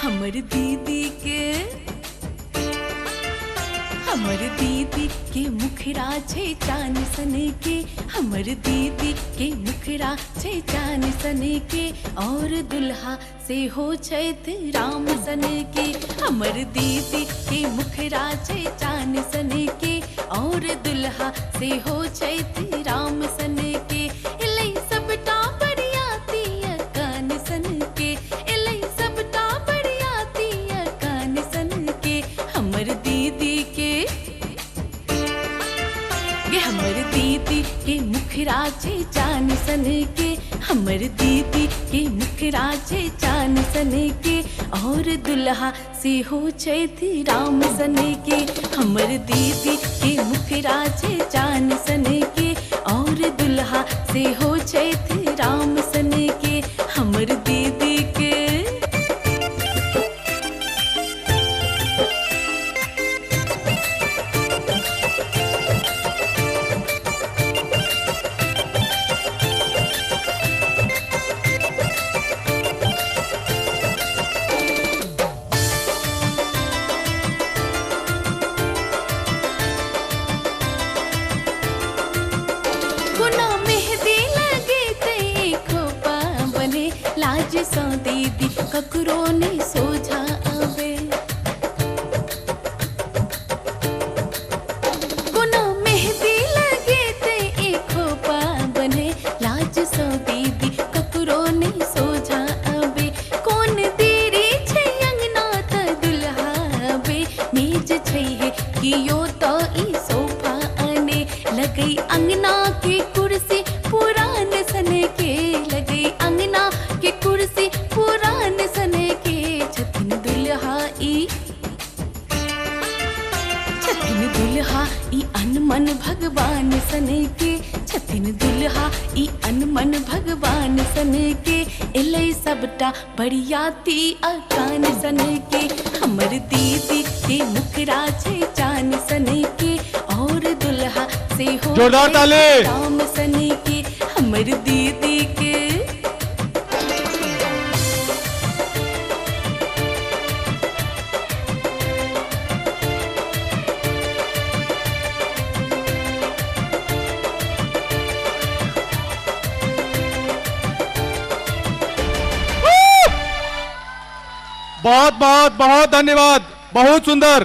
हमर दीदी के मुखरा छे चान सन के, हमर दीदी के मुखरा छे चान सन के, और दुल्हा से हो छैत राम सन के। हमर दीदी के मुखरा छे चान सन के, और दुल्हा से हो छैत राम सन के। इलै सबटा बरियाती कान सन के, इलै सबटा बरियाती कान सन के। हमर दीदी के हमर दीदी के मुखरा छे चान सन के, हमर दीदी के मुखरा छे चान सन के, और दुल्हा से हो छैत राम सन के। हमर दीदी के मुखरा छे चान सन के, और दुल्हा से हो छैत राम सन के। हमर दीदी के लाज सौ दीदी ककरो नहीं सोझा आवे। कोना मेहंदी लगे ते एक खोपा बने, लाज सौ दीदी ककरो नहीं सोझा आवे। कौन देरी छै अंगना त दुल्हा आवे, मेज छै है कियो तो ई सोफा आने। लगई अंगना के कुर्सी पुरान सन के, लगई अंगना के कुर्सी पुरान सन के। छथिन दुल्हा ई अनमन भगवान सन के, छथिन दुल्हा ई अनमन भगवान सन के। इलै सबटा बरियाती कान सन के। हमर दीदी के मुखरा छे चान सन के, और दुल्हा से हो राम सन के। हमर दीदी के बहुत बहुत बहुत धन्यवाद, बहुत सुंदर।